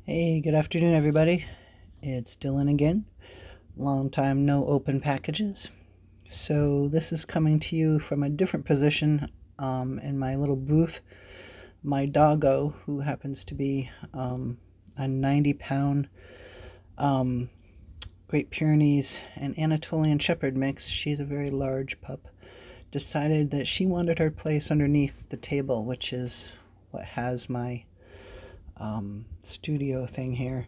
Hey, good afternoon, everybody. It's Dylan again. Long time no open packages. So this is coming to you from a different position in my little booth. My doggo, who happens to be a 90-pound Great Pyrenees and Anatolian Shepherd mix, she's a very large pup, decided that she wanted her place underneath the table, which is what has my studio thing here.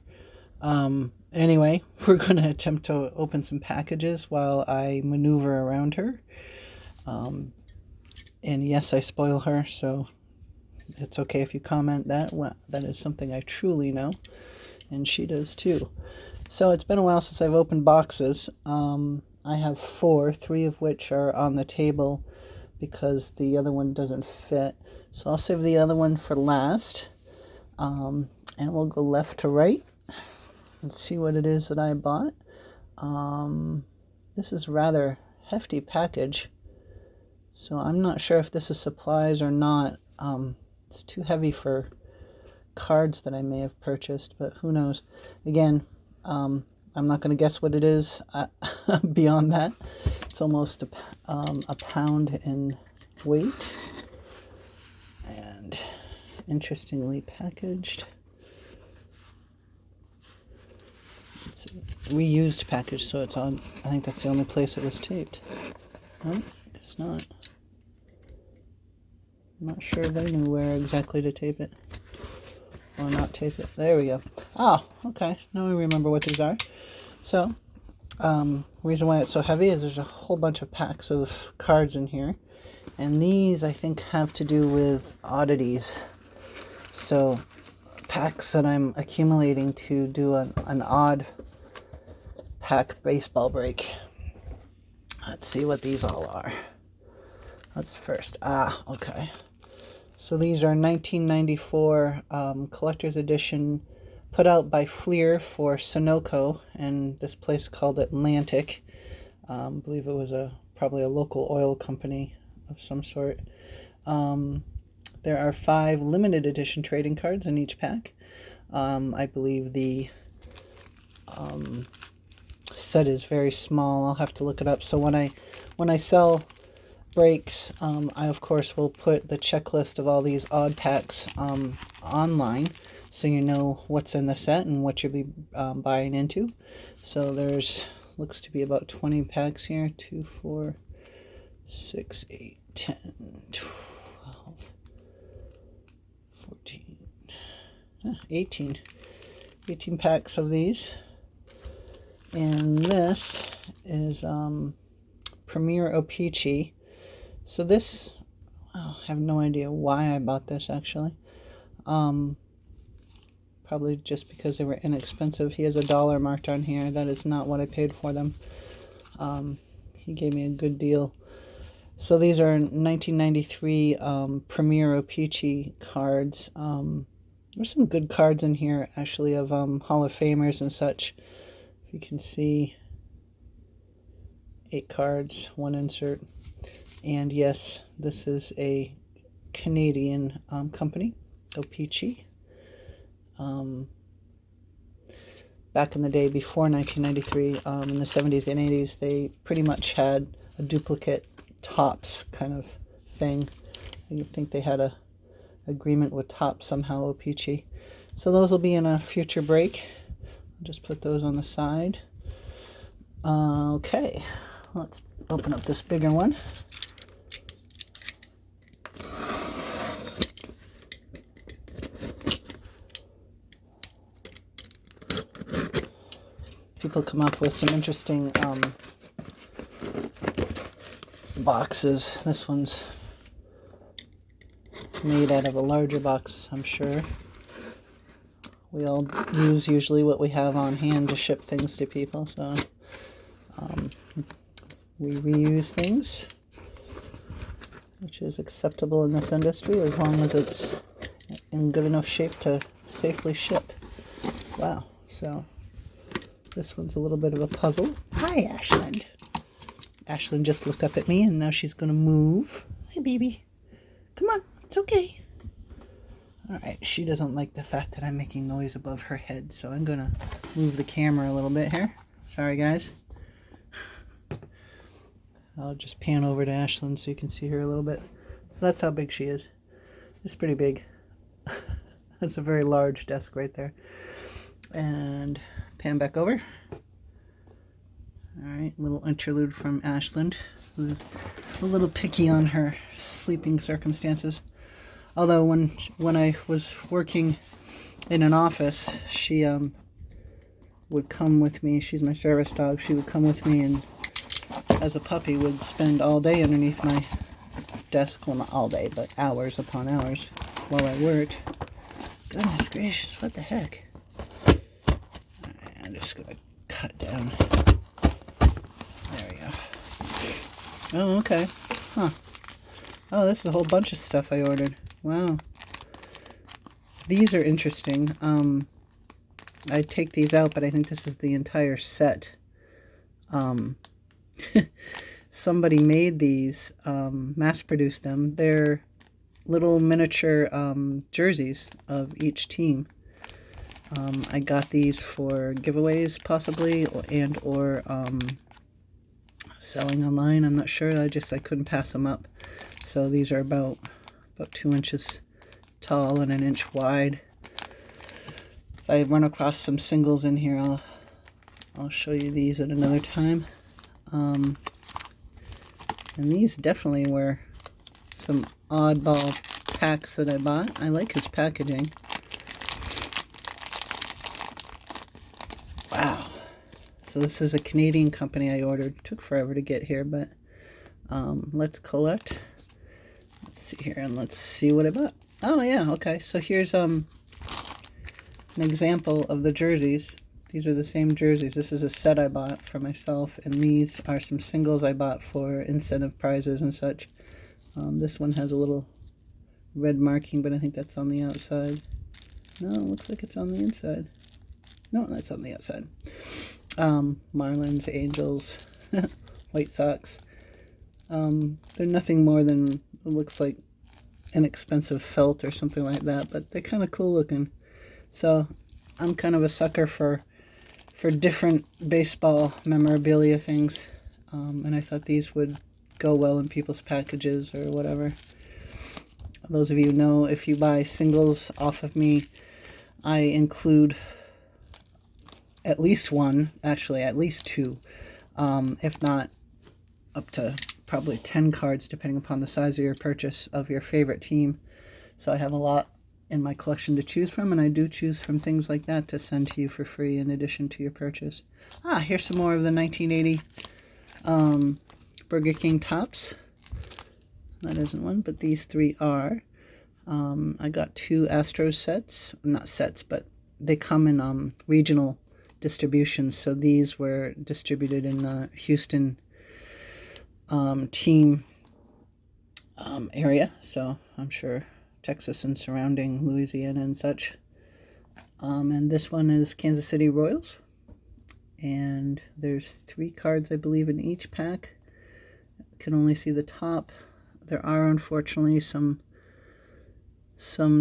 Anyway, we're going to attempt to open some packages while I maneuver around her. And yes, I spoil her, so it's okay if you comment that. Well, that is something I truly know, and she does too. So it's been a while since I've opened boxes. I have three of which are on the table because the other one doesn't fit. So I'll save the other one for last. And we'll go left to right and see what it is that I bought. This is rather hefty package, so I'm not sure if this is supplies or not. It's too heavy for cards that I may have purchased, but who knows. Again, I'm not going to guess what it is beyond that. It's almost a pound in weight and interestingly packaged. It's a reused package, so it's on. I think that's the only place it was taped. No, it's not. I'm not sure they knew where exactly to tape it or not tape it. There we go. Oh, okay. Now I remember what these are. So, reason why it's so heavy is there's a whole bunch of packs of cards in here, and these I think have to do with oddities. So, packs that I'm accumulating to do an odd pack baseball break. Let's see what these all are. Let's first. Okay. So these are 1994 collector's edition, put out by Fleer for Sunoco and this place called Atlantic. I believe it was probably a local oil company of some sort. There are 5 limited edition trading cards in each pack. I believe the set is very small. I'll have to look it up. So when I sell breaks, I of course will put the checklist of all these odd packs online, so you know what's in the set and what you'll be buying into. So there's looks to be about 20 packs here. 2, 4, 6, 8, 10, 12, 14, 18 packs of these. And this is Premier O-Pee-Chee. So this, I have no idea why I bought this actually. Probably just because they were inexpensive. He has $1 marked on here. That is not what I paid for them. He gave me a good deal. So these are 1993 Premier O-Pee-Chee cards. There's some good cards in here actually of Hall of Famers and such. If you can see, 8 cards, 1 insert. And yes, this is a Canadian company, O-Pee-Chee. Back in the day, before 1993, in the 70s and 80s, they pretty much had a duplicate Topps kind of thing. I think they had a agreement with Topps somehow, O-Pee-Chee. So those will be in a future break. I'll just put those on the side. Okay, let's open up this bigger one. People come up with some interesting boxes. This one's made out of a larger box, I'm sure. We all use usually what we have on hand to ship things to people, so we reuse things, which is acceptable in this industry as long as it's in good enough shape to safely ship. Wow, so this one's a little bit of a puzzle. Hi, Ashland. Ashland just looked up at me, and now she's going to move. Hi, baby. Come on. It's okay. Alright, she doesn't like the fact that I'm making noise above her head, so I'm gonna move the camera a little bit here. Sorry, guys. I'll just pan over to Ashlyn so you can see her a little bit. So that's how big she is. It's pretty big. That's a very large desk right there. And pan back over. Alright, little interlude from Ashlyn, who's a little picky on her sleeping circumstances. Although when I was working in an office, she would come with me. She's my service dog. She would come with me, and as a puppy would spend all day underneath my desk. Well, not all day, but hours upon hours while I worked. Goodness gracious, what the heck? Alright, I'm just gonna cut it down. There we go. Oh, okay. Huh. Oh, this is a whole bunch of stuff I ordered. Wow. These are interesting. I take these out, but I think this is the entire set. Somebody made these, mass-produced them. They're little miniature jerseys of each team. I got these for giveaways, possibly, or selling online. I'm not sure. I couldn't pass them up. So these are about 2 inches tall and 1 inch wide. If I run across some singles in here, I'll show you these at another time. And these definitely were some oddball packs that I bought. I like his packaging. Wow. So this is a Canadian company I ordered. Took forever to get here, but let's collect. Let's see here, and let's see what I bought. Oh yeah, okay. So here's an example of the jerseys. These are the same jerseys. This is a set I bought for myself, and these are some singles I bought for incentive prizes and such. This one has a little red marking, but I think that's on the outside. No, it looks like it's on the inside. No, that's on the outside. Marlins, Angels, White Sox. They're nothing more than, it looks like inexpensive felt or something like that, but they're kind of cool looking. So I'm kind of a sucker for different baseball memorabilia things, and I thought these would go well in people's packages or whatever. Those of you know, if you buy singles off of me, I include at least one, actually at least two, if not up to probably 10 cards, depending upon the size of your purchase of your favorite team. So I have a lot in my collection to choose from, and I do choose from things like that to send to you for free in addition to your purchase. Here's some more of the 1980 Burger King tops. That isn't one, but these three are. I got 2 Astros sets. Not sets, but they come in regional distributions. So these were distributed in the Houston team area. So I'm sure Texas and surrounding Louisiana and such. And this one is Kansas City Royals. And there's 3 cards, I believe, in each pack. Can only see the top. There are unfortunately some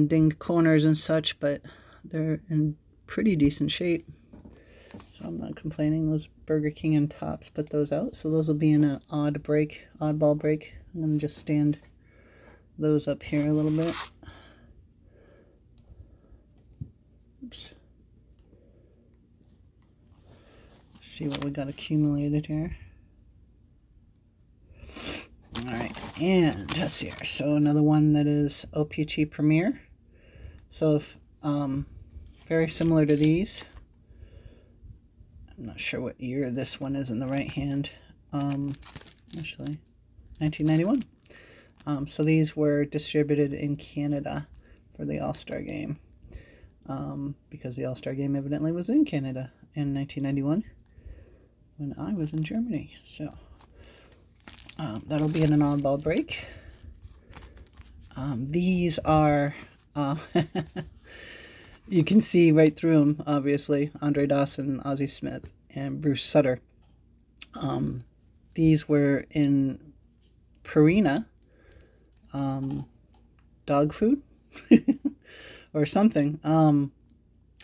dinged corners and such, but they're in pretty decent shape. So I'm not complaining. Those Burger King and tops, put those out. So those will be in an oddball break. I'm going to just stand those up here a little bit. Oops. Let's see what we got accumulated here. Alright, and let's see here. So another one that is OPC Premier. So if, very similar to these. I'm not sure what year this one is in the right hand. Actually, 1991. So these were distributed in Canada for the All-Star Game. Because the All-Star Game evidently was in Canada in 1991 when I was in Germany. So that'll be in an oddball break. These are, you can see right through them, obviously. Andre Dawson, Ozzie Smith, and Bruce Sutter. These were in Purina dog food or something.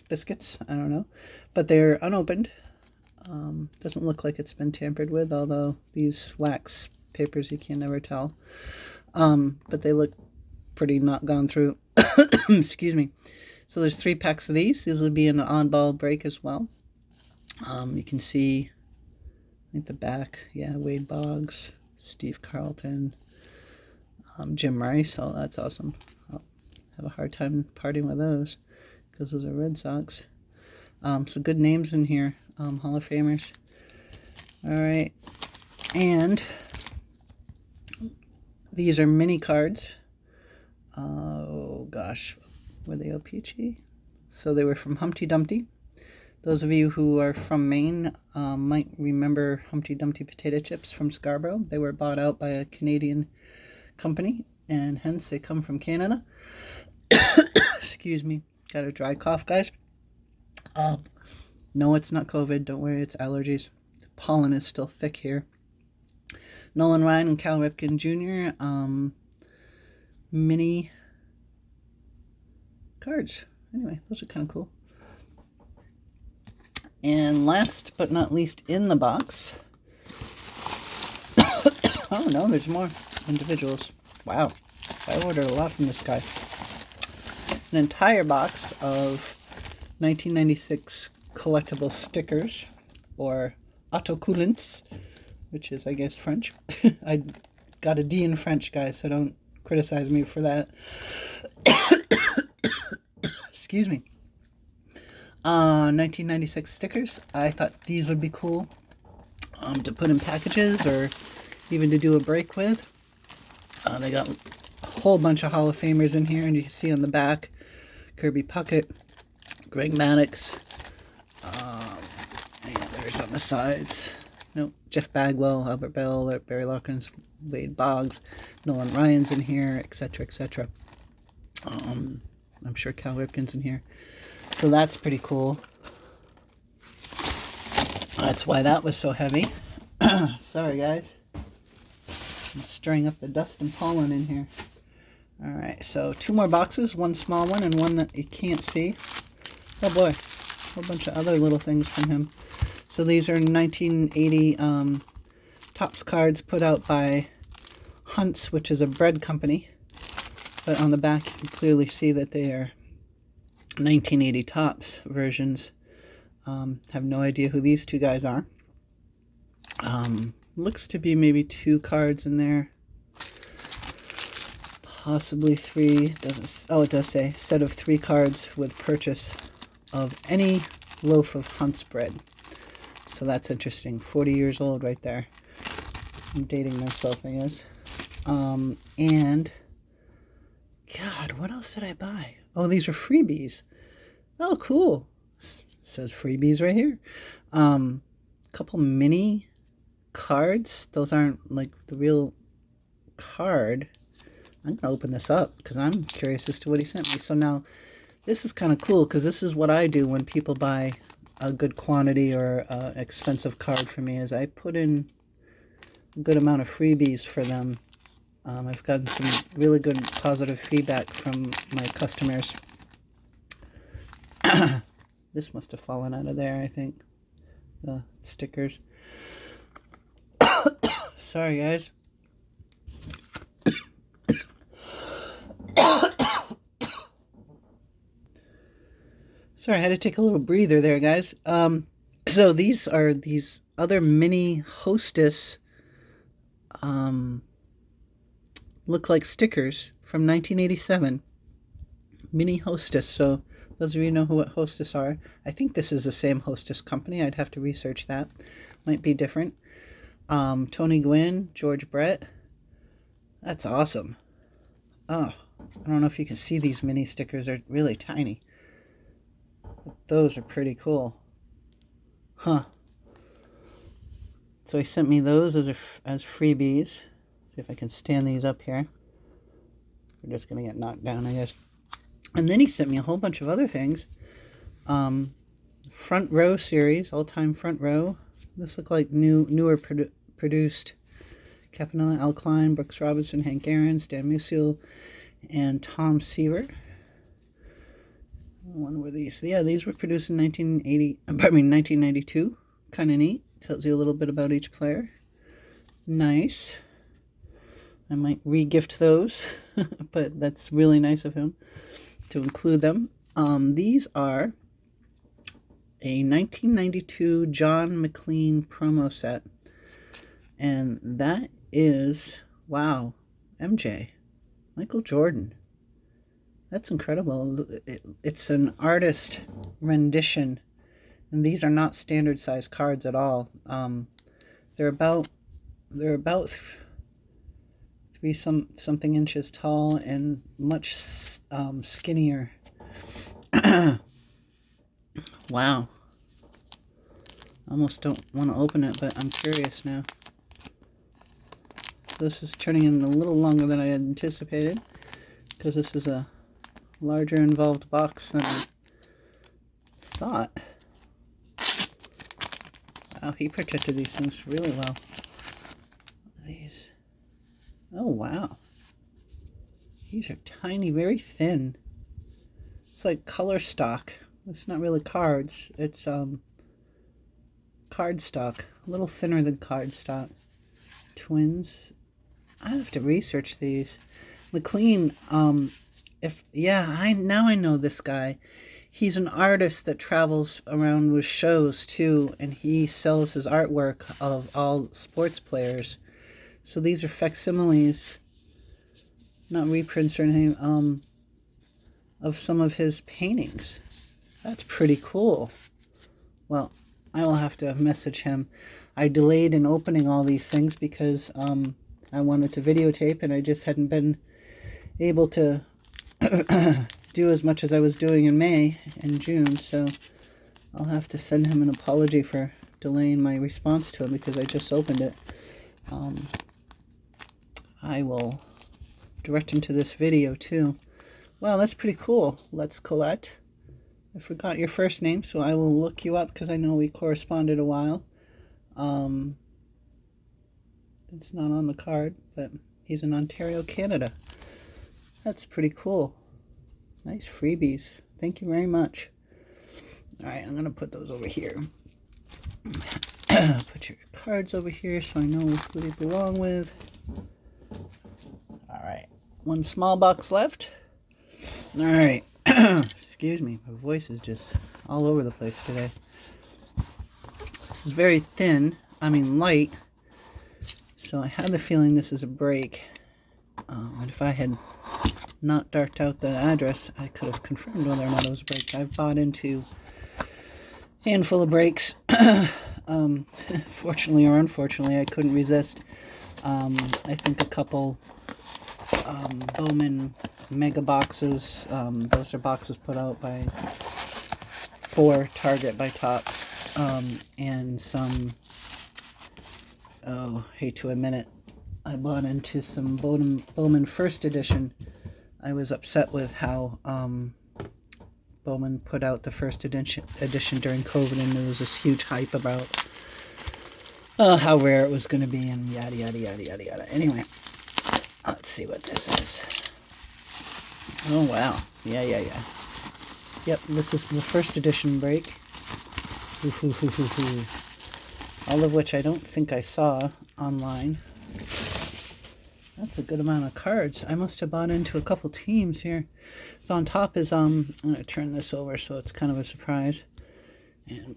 Biscuits, I don't know. But they're unopened. Doesn't look like it's been tampered with, although these wax papers you can never tell. But they look pretty not gone through. Excuse me. So there's 3 packs of these. These will be in an oddball break as well. You can see, I think the back, yeah, Wade Boggs, Steve Carlton, Jim Rice. Oh, that's awesome. I'll have a hard time partying with those because those are Red Sox. So good names in here, Hall of Famers. All right, and these are mini cards. Oh gosh, were they O-Pee-Chee? So they were from Humpty Dumpty. Those of you who are from Maine might remember Humpty Dumpty potato chips from Scarborough. They were bought out by a Canadian company, and hence they come from Canada. Excuse me, got a dry cough, guys. No, it's not COVID. Don't worry, it's allergies. The pollen is still thick here. Nolan Ryan and Cal Ripken Jr. Mini cards. Anyway, those are kind of cool. And last but not least in the box. Oh no, there's more individuals. Wow, I ordered a lot from this guy. An entire box of 1996 collectible stickers, or autocollants, which is, I guess, French. I got a D in French, guys, so don't criticize me for that. Excuse me. 1996 stickers. I thought these would be cool to put in packages or even to do a break with. They got a whole bunch of Hall of Famers in here, and you can see on the back, Kirby Puckett, Greg Maddux, and there's on the sides, nope, Jeff Bagwell, Albert Bell, Barry Larkins, Wade Boggs, Nolan Ryan's in here, etc., etc. I'm sure Cal Ripken's in here. So that's pretty cool. That's why that was so heavy. Sorry, guys. I'm stirring up the dust and pollen in here. Alright, so 2 more boxes. One small one and one that you can't see. Oh boy. A whole bunch of other little things from him. So these are 1980 Topps cards put out by Hunt's, which is a bread company. But on the back you can clearly see that they are 1980 Topps versions. Have no idea who these 2 guys are. Looks to be maybe 2 cards in there. Possibly 3. Doesn't. Oh, it does say set of 3 cards with purchase of any loaf of Hunt's bread. So that's interesting. 40 years old right there. I'm dating myself, I guess. And God, what else did I buy? Oh, these are freebies. Oh, cool. Says freebies right here. Couple mini cards. Those aren't like the real card. I'm gonna open this up because I'm curious as to what he sent me. So now this is kind of cool because this is what I do when people buy a good quantity or an expensive card for me, is I put in a good amount of freebies for them. I've gotten some really good positive feedback from my customers. This must have fallen out of there, I think. The stickers. Sorry, guys. Sorry, I had to take a little breather there, guys. So these are these other mini Hostess look like stickers from 1987. Mini Hostess. So those of you who know what Hostess are, I think this is the same Hostess company. I'd have to research that. Might be different. Tony Gwynn, George Brett. That's awesome. Oh, I don't know if you can see these mini stickers. They're really tiny. But those are pretty cool. Huh. So he sent me those as freebies. See if I can stand these up here. We're just going to get knocked down, I guess. And then he sent me a whole bunch of other things. Front Row series, all-time Front Row. This looked like newer produced. Campanella, Al Klein, Brooks Robinson, Hank Aaron, Stan Musial, and Tom Seaver. When were these? Yeah, these were produced in 1992. Kind of neat. Tells you a little bit about each player. Nice. I might re-gift those, but that's really nice of him to include them. These are a 1992 John McLean promo set. And that is, wow, MJ, Michael Jordan. That's incredible. It's an artist rendition, and these are not standard size cards at all. They're about three something inches tall and much skinnier. Wow. Almost don't want to open it, but I'm curious now. This is turning in a little longer than I had anticipated, because this is a larger involved box than I thought. Wow, he protected these things really well. These. Oh, wow. These are tiny, very thin. It's like color stock. It's not really cards. It's cardstock. A little thinner than cardstock. Twins. I have to research these. McLean, now I know this guy. He's an artist that travels around with shows too, and he sells his artwork of all sports players. So these are facsimiles, not reprints or anything, of some of his paintings. That's pretty cool. Well, I will have to message him. I delayed in opening all these things because I wanted to videotape, and I just hadn't been able to do as much as I was doing in May and June, so I'll have to send him an apology for delaying my response to him because I just opened it. I will direct him to this video too. Wow, that's pretty cool. Let's Colette. I forgot your first name, so I will look you up because I know we corresponded a while. It's not on the card, but he's in Ontario, Canada. That's pretty cool. Nice freebies. Thank you very much. All right, I'm going to put those over here. Put your cards over here so I know who they belong with. All right, one small box left. All right. Excuse me, my voice is just all over the place today. This is very thin, light. So I had the feeling this is a break. And if I had not darked out the address, I could have confirmed whether or not it was a break. I've bought into a handful of breaks. Fortunately or unfortunately, I couldn't resist. I think a couple Bowman mega boxes. Those are boxes put out for Target by Topps. And some, hate to admit it, I bought into some Bowman First Edition. I was upset with how Bowman put out the first edition during COVID, and there was this huge hype about how rare it was going to be, and yada, yada, yada, yada, yada. Anyway, let's see what this is. Oh, wow. Yeah. Yep, this is the first edition break. All of which I don't think I saw online. That's a good amount of cards. I must have bought into a couple teams here. So on top is, I'm going to turn this over so it's kind of a surprise. And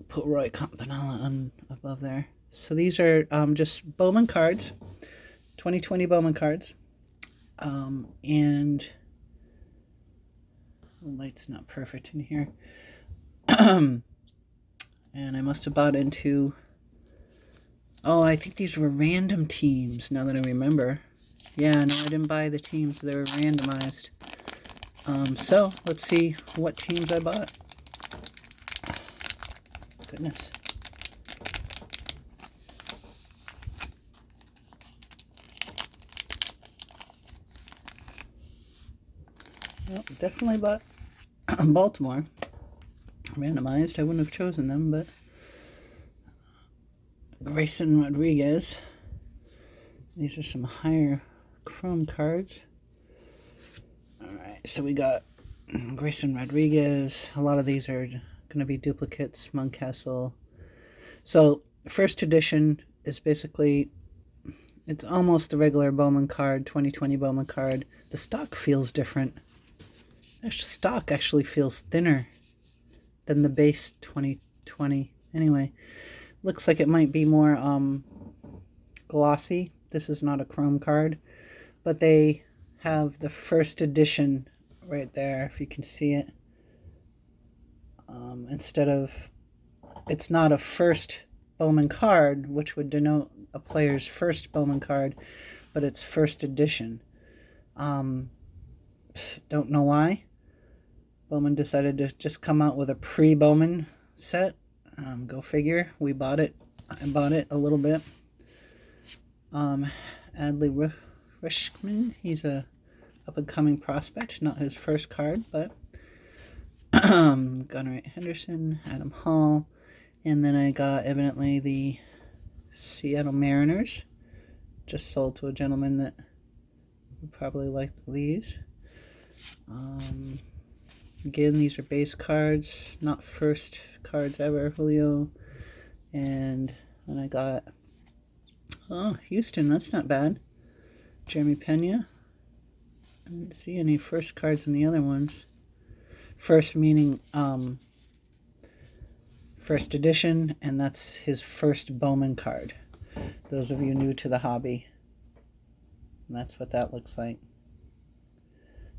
put Roy Campanella on above there. So these are just Bowman cards. 2020 Bowman cards. And the light's not perfect in here. And I must have bought into... Oh, I think these were random teams, now that I remember. Yeah, no, I didn't buy the teams. They were randomized. So, let's see what teams I bought. Goodness. Well, definitely bought Baltimore. Randomized. I wouldn't have chosen them, but... Grayson Rodriguez. These are some higher chrome cards. Alright, so we got Grayson Rodriguez. A lot of these are going to be duplicates. Moncastle. So first edition is basically, it's almost the regular Bowman card, 2020 Bowman card. The stock feels different. The stock actually feels thinner than the base 2020. Anyway, looks like it might be more glossy. This is not a chrome card, but they have the first edition right there, if you can see it. Instead of, it's not a first Bowman card, which would denote a player's first Bowman card, but it's first edition. Don't know why. Bowman decided to just come out with a pre-Bowman set. Go figure. We bought it. I bought it a little bit. Adley Rishman, he's a up-and-coming prospect. Not his first card, but Gunnar Henderson, Adam Hall, and then I got evidently the Seattle Mariners. Just sold to a gentleman that would probably like these. Again, these are base cards, not first cards ever. Julio, and then I got, oh, Houston, that's not bad. Jeremy Pena. I didn't see any first cards in the other ones. First meaning first edition, and that's his first Bowman card. Those of you new to the hobby, and that's what that looks like.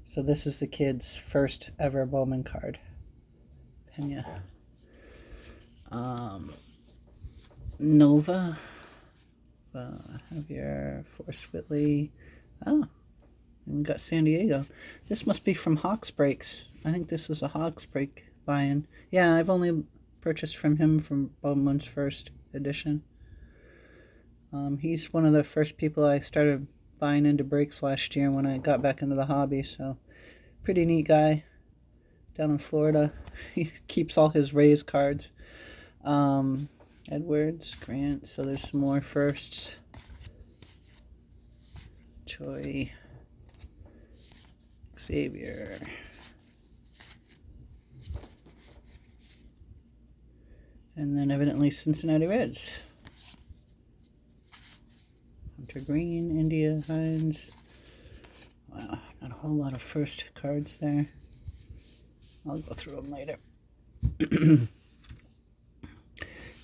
So this is the kid's first ever Bowman card. Pena. Nova. Javier, Forrest Whitley. Oh, and we got San Diego. This must be from Hawks Breaks. I think this is a Hawks Break buy-in. Yeah, I've only purchased from him from Bowman's first edition. He's one of the first people I started buying into breaks last year when I got back into the hobby. So, pretty neat guy down in Florida. He keeps all his Rays cards. Edwards, Grant. So there's some more firsts. Choi, Xavier. And then evidently Cincinnati Reds. Hunter Green, India, Hines. Wow, not a whole lot of first cards there. I'll go through them later.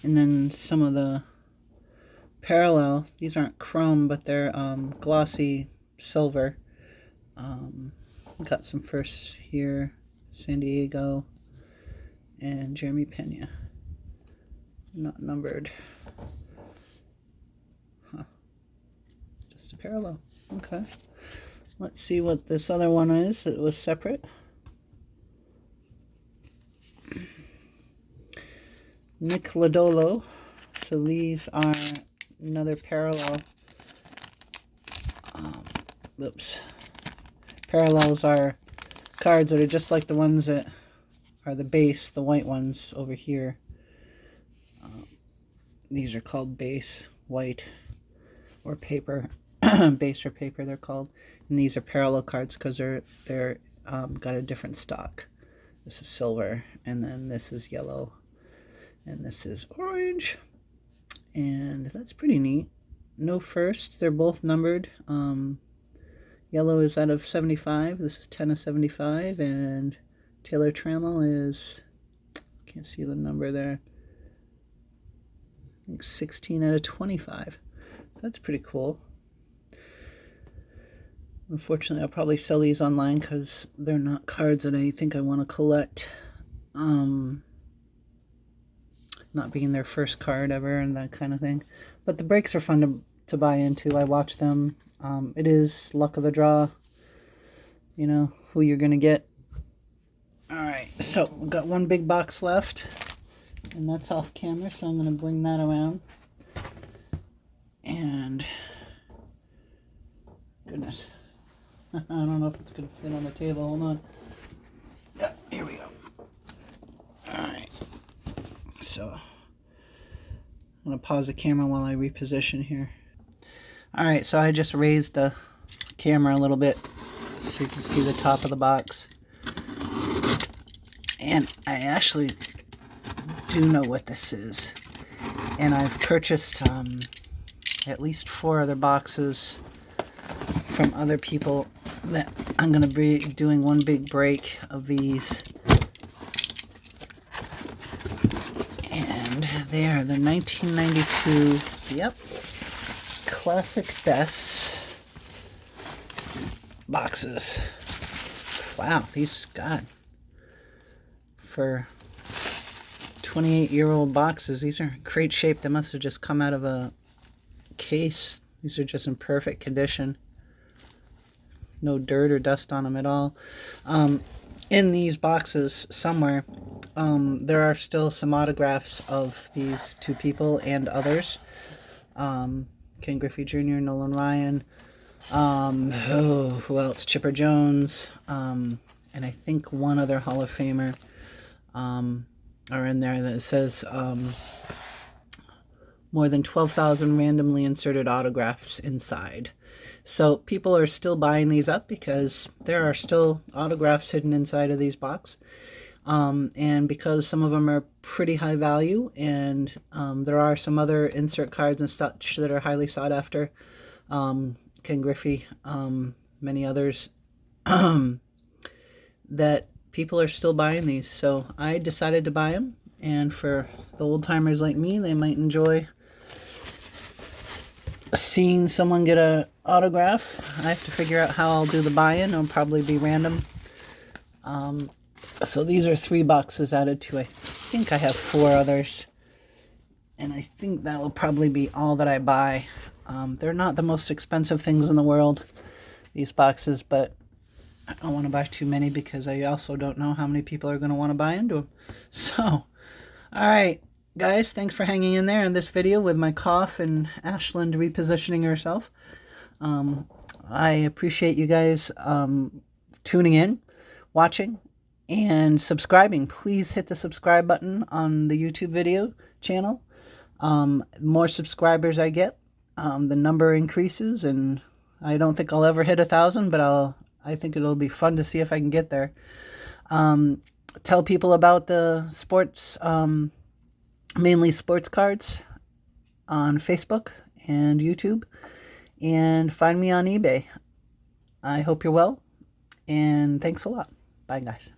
And then some of the parallel. These aren't chrome, but they're glossy silver. Got some firsts here. San Diego and Jeremy Pena. Not numbered. Huh. Just a parallel. Okay. Let's see what this other one is. It was separate. Nick Lodolo. So these are another parallel. Oops. Parallels are cards that are just like the ones that are the base, the white ones over here. These are called base, white, or paper. Base or paper, they're called. And these are parallel cards because they're got a different stock. This is silver, and then this is yellow, and this is orange. And that's pretty neat. No firsts, they're both numbered. Yellow is out of 75. This is 10 of 75, and Taylor Trammell is, can't see the number there, I think 16 out of 25. So that's pretty cool. Unfortunately, I'll probably sell these online because they're not cards that I think I want to collect. Not being their first card ever and that kind of thing. But the breaks are fun to buy into. I watch them. It is luck of the draw. You know, who you're going to get. Alright, so we've got one big box left. And that's off camera, so I'm going to bring that around. And, goodness. I don't know if it's going to fit on the table. Hold on. Yeah, here we go. Alright. So, I'm going to pause the camera while I reposition here. Alright, so I just raised the camera a little bit so you can see the top of the box. And I actually do know what this is. And I've purchased at least 4 other boxes from other people that I'm going to be doing one big break of these. And they are the 1992, yep, Classic Best boxes. Wow, these, God, for 28-year-old boxes, these are in great shape. They must have just come out of a case. These are just in perfect condition. No dirt or dust on them at all. In these boxes somewhere, there are still some autographs of these 2 people and others. Ken Griffey Jr., Nolan Ryan, who else? Chipper Jones, and I think one other Hall of Famer are in there that says more than 12,000 randomly inserted autographs inside. So people are still buying these up because there are still autographs hidden inside of these boxes. And because some of them are pretty high value, and there are some other insert cards and such that are highly sought after. Ken Griffey, many others, that people are still buying these. So I decided to buy them, and for the old timers like me, they might enjoy seeing someone get an autograph. I have to figure out how I'll do the buy-in. It'll probably be random. So these are 3 boxes added to, I think I have 4 others. And I think that will probably be all that I buy. They're not the most expensive things in the world, these boxes, but I don't want to buy too many because I also don't know how many people are going to want to buy into them. So, all right, guys, thanks for hanging in there in this video with my cough and Ashland repositioning herself. I appreciate you guys tuning in, watching, and subscribing. Please hit the subscribe button on the YouTube video channel. More subscribers I get, the number increases, and I don't think I'll ever hit 1,000, but I think it'll be fun to see if I can get there. Tell people about the sports, Maine-ly sports cards on Facebook and YouTube, and find me on eBay. I hope you're well, and thanks a lot. Bye, guys.